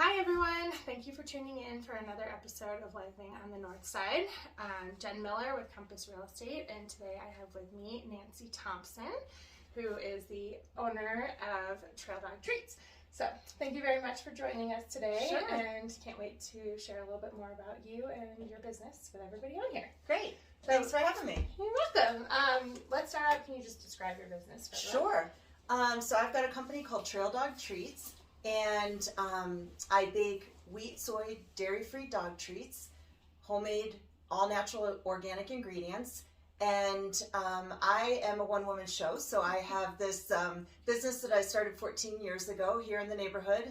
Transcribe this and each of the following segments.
Hi everyone, thank you for tuning in for another episode of Living on the Northside. I'm Jen Miller with Compass Real Estate, and today I have with me Nancy Thompson, who is the owner of Trail Dog Treats. So thank you very much for joining us today. Sure. And can't wait to share a little bit more about you and your business with everybody on here. Great. Thanks for having me. You're welcome. Let's start out. Can you just describe your business for everyone? Sure. So I've got a company called Trail Dog Treats, and I bake wheat, soy, dairy-free dog treats, homemade, all-natural, organic ingredients. And I am a one-woman show, so I have this business that I started 14 years ago here in the neighborhood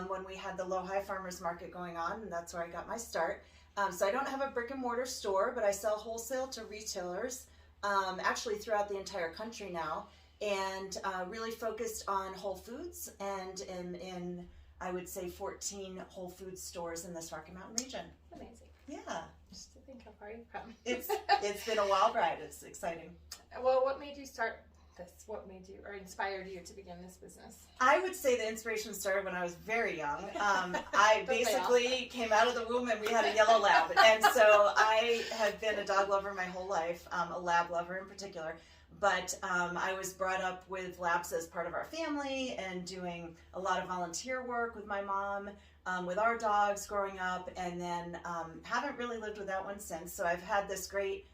when we had the Low-High Farmers Market going on, and that's where I got my start. So I don't have a brick-and-mortar store, but I sell wholesale to retailers, actually throughout the entire country now, and really focused on Whole Foods and in I would say 14 Whole Foods stores in this Rocky Mountain region. Amazing. Yeah. Just to think how far you've come. It's been a wild ride. It's exciting. Well, what made you start this? What made you or inspired you to begin this business? I would say the inspiration started when I was very young. I basically came out of the womb and we had a yellow lab. And so I have been a dog lover my whole life, a lab lover in particular. But I was brought up with labs as part of our family and doing a lot of volunteer work with my mom, with our dogs growing up, and then haven't really lived without one since. So I've had this great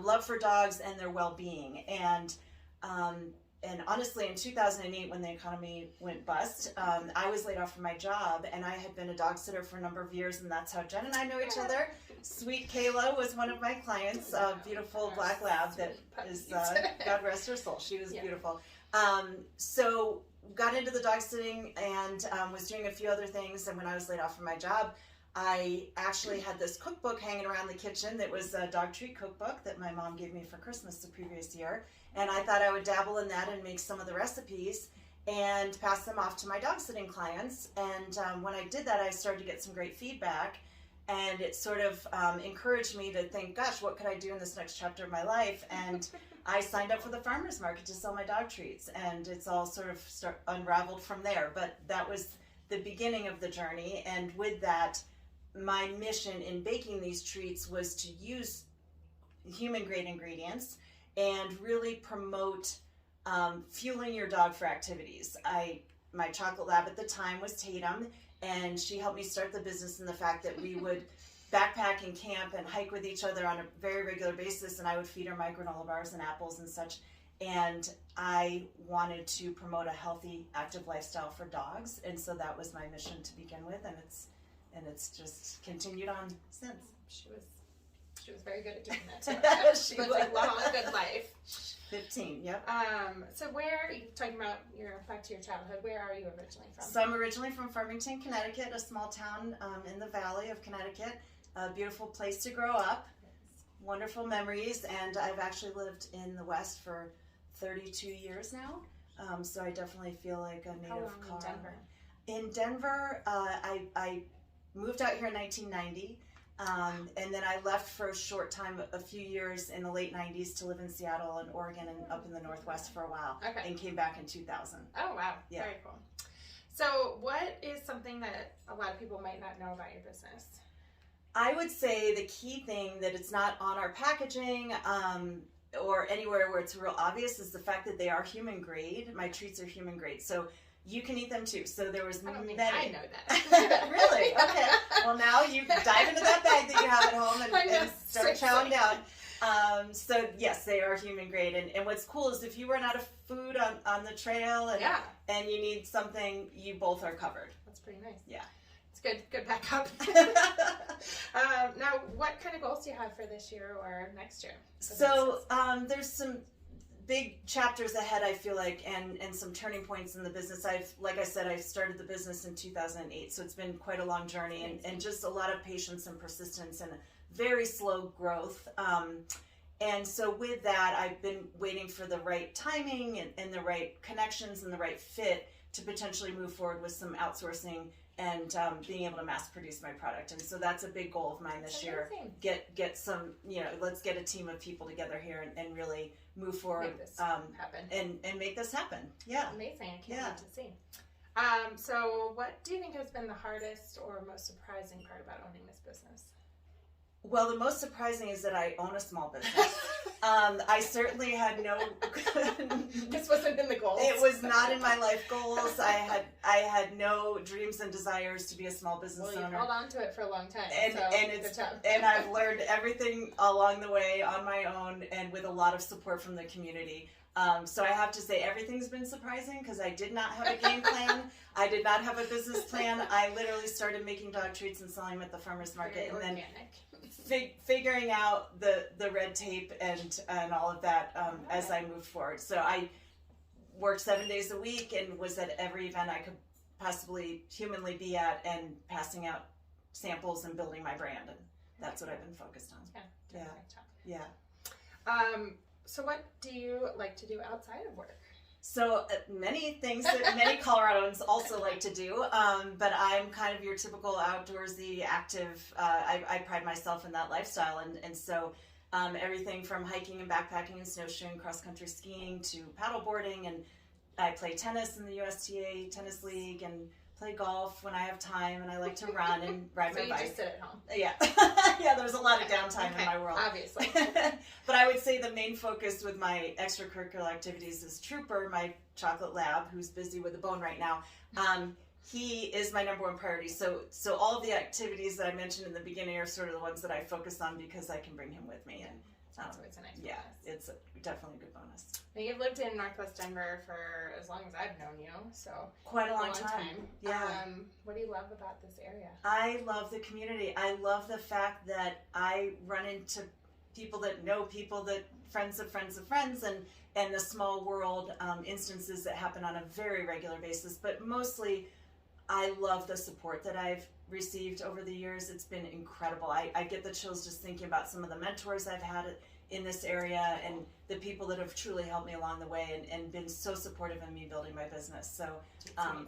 love for dogs and their well-being. And honestly, in 2008, when the economy went bust, I was laid off from my job, and I had been a dog sitter for a number of years, and that's how Jen and I know each other. Sweet Kayla was one of my clients, a beautiful black lab that is, God rest her soul, she was beautiful. So got into the dog sitting and was doing a few other things, and when I was laid off from my job, I actually had this cookbook hanging around the kitchen that was a dog treat cookbook that my mom gave me for Christmas the previous year, and I thought I would dabble in that and make some of the recipes and pass them off to my dog sitting clients. And when I did that, I started to get some great feedback, and it sort of encouraged me to think, gosh, what could I do in this next chapter of my life? And I signed up for the farmer's market to sell my dog treats, and it's all sort of unraveled from there. But that was the beginning of the journey, and with that, my mission in baking these treats was to use human-grade ingredients and really promote fueling your dog for activities. My chocolate lab at the time was Tatum, and she helped me start the business in the fact that we would backpack and camp and hike with each other on a very regular basis, and I would feed her my granola bars and apples and such. And I wanted to promote a healthy, active lifestyle for dogs, and so that was my mission to begin with, and it's just continued on since. She was very good at doing that. So She was was. a long, good life. 15, yep. So where, you're talking about back to your childhood, where are you originally from? So I'm originally from Farmington, Connecticut, a small town in the valley of Connecticut. A beautiful place to grow up, wonderful memories, and I've actually lived in the West for 32 years now. So I definitely feel like a native. How long in Denver? In Denver, I moved out here in 1990. And then I left for a short time, a few years in the late 90s to live in Seattle and Oregon and up in the Northwest for a while. Okay. And came back in 2000. Oh, wow. Yeah. Very cool. So what is something that a lot of people might not know about your business? I would say the key thing that it's not on our packaging or anywhere where it's real obvious is the fact that they are human grade. My treats are human grade. So you can eat them too. So there was I don't think many. I know that. Really? Okay. Well, now you dive into that bag that you have at home and start chowing down. So yes, they are human grade. And what's cool is if you run out of food on the trail and you need something, you both are covered. That's pretty nice. Yeah. It's good backup. Now, what kind of goals do you have for this year or next year? So there's some big chapters ahead, I feel like, and some turning points in the business. Like I said, I started the business in 2008, so it's been quite a long journey and just a lot of patience and persistence and very slow growth. And so with that, I've been waiting for the right timing and the right connections and the right fit to potentially move forward with some outsourcing and being able to mass produce my product. And so that's a big goal of mine this year. Get some, let's get a team of people together here and really move forward. Make this happen. And make this happen. Yeah. Amazing. I can't wait to see. So what do you think has been the hardest or most surprising part about owning this business? Well, the most surprising is that I own a small business. I certainly had no. This wasn't in the goals. It was not in my life goals. I had no dreams and desires to be a small business owner. Well, you held on to it for a long time. And I've learned everything along the way on my own and with a lot of support from the community. So I have to say everything's been surprising because I did not have a game plan. I did not have a business plan. I literally started making dog treats and selling them at the farmer's market, and then figuring out the red tape and all of that as I moved forward. So I worked 7 days a week and was at every event I could possibly humanly be at and passing out samples and building my brand, and that's what I've been focused on. Yeah. So what do you like to do outside of work? So many things that many Coloradans also like to do, but I'm kind of your typical outdoorsy, active, I pride myself in that lifestyle, and so everything from hiking and backpacking and snowshoeing, cross-country skiing to paddleboarding, and I play tennis in the USTA Tennis League and play golf when I have time, and I like to run and ride my bike. So you just sit at home? Yeah. Yeah, there's a lot of downtime in my world. Obviously. But I would say the main focus with my extracurricular activities is Trooper, my chocolate lab, who's busy with a bone right now. He is my number one priority. So all of the activities that I mentioned in the beginning are sort of the ones that I focus on because I can bring him with me. And that's always a nice bonus. It's definitely a good bonus. Now, you've lived in Northwest Denver for as long as I've known you, so quite a long time. Yeah. What do you love about this area? I love the community. I love the fact that I run into people that know people, that friends of friends of friends, and the small world instances that happen on a very regular basis. But mostly, I love the support that I've received over the years. It's been incredible. I get the chills just thinking about some of the mentors I've had in this area and the people that have truly helped me along the way and been so supportive in me building my business. So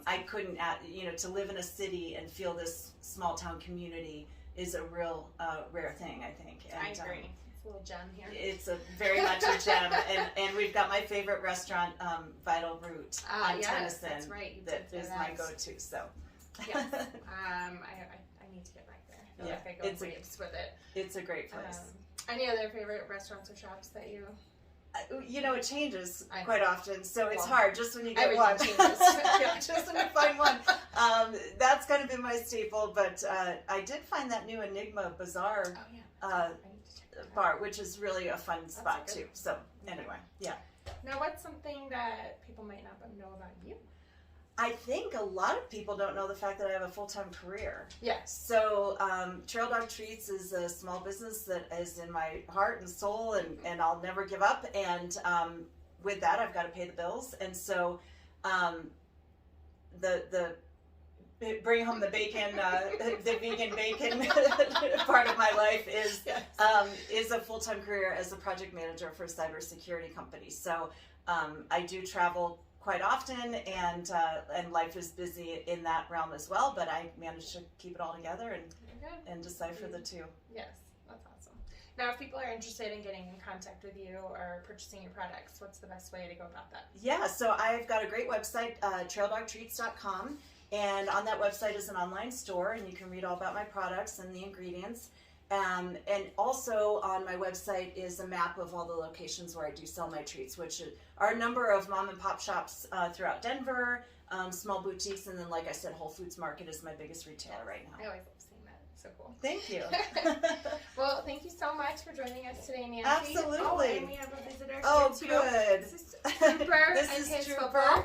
I couldn't, to live in a city and feel this small town community is a real rare thing, I think. And, I agree. It's a little gem here. It's very much a gem. And we've got my favorite restaurant, Vital Root on Tennyson. That's right. That is my go-to. So. Yes. I need to get back there. I feel like I go waves with it. It's a great place. Any other favorite restaurants or shops that you? It changes quite often, so it's hard just when you get one. Just when you find one. That's kind of been my staple, but I did find that new Enigma Bazaar bar, which is really a fun spot too. So anyway, yeah. Now, what's something that people might not know about you? I think a lot of people don't know the fact that I have a full-time career. Yes. So Trail Dog Treats is a small business that is in my heart and soul, and I'll never give up. And with that, I've got to pay the bills. And so the bring home the bacon, the vegan bacon part of my life is a full-time career as a project manager for a cybersecurity company. So I do travel quite often, and life is busy in that realm as well, but I managed to keep it all together and decipher the two. Yes, that's awesome. Now, if people are interested in getting in contact with you or purchasing your products, what's the best way to go about that? Yeah, so I've got a great website, traildogtreats.com, and on that website is an online store, and you can read all about my products and the ingredients. And also on my website is a map of all the locations where I do sell my treats, which are a number of mom and pop shops throughout Denver, small boutiques, and then, like I said, Whole Foods Market is my biggest retailer right now. I always love seeing that. It's so cool. Thank you. Well, thank you so much for joining us today, Nancy. Absolutely. Oh, and we have a visitor. Oh, good. This is Trooper. This is Trooper.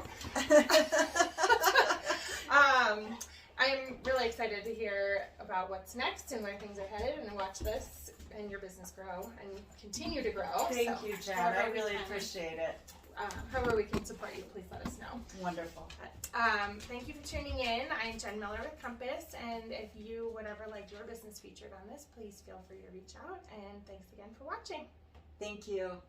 I'm really excited to hear about what's next and where things are headed, and watch this and your business grow and continue to grow. Thank you, Jen. I really appreciate it. However we can support you, please let us know. Wonderful. Thank you for tuning in. I'm Jen Miller with Compass, and if you would ever like your business featured on this, please feel free to reach out, and thanks again for watching. Thank you.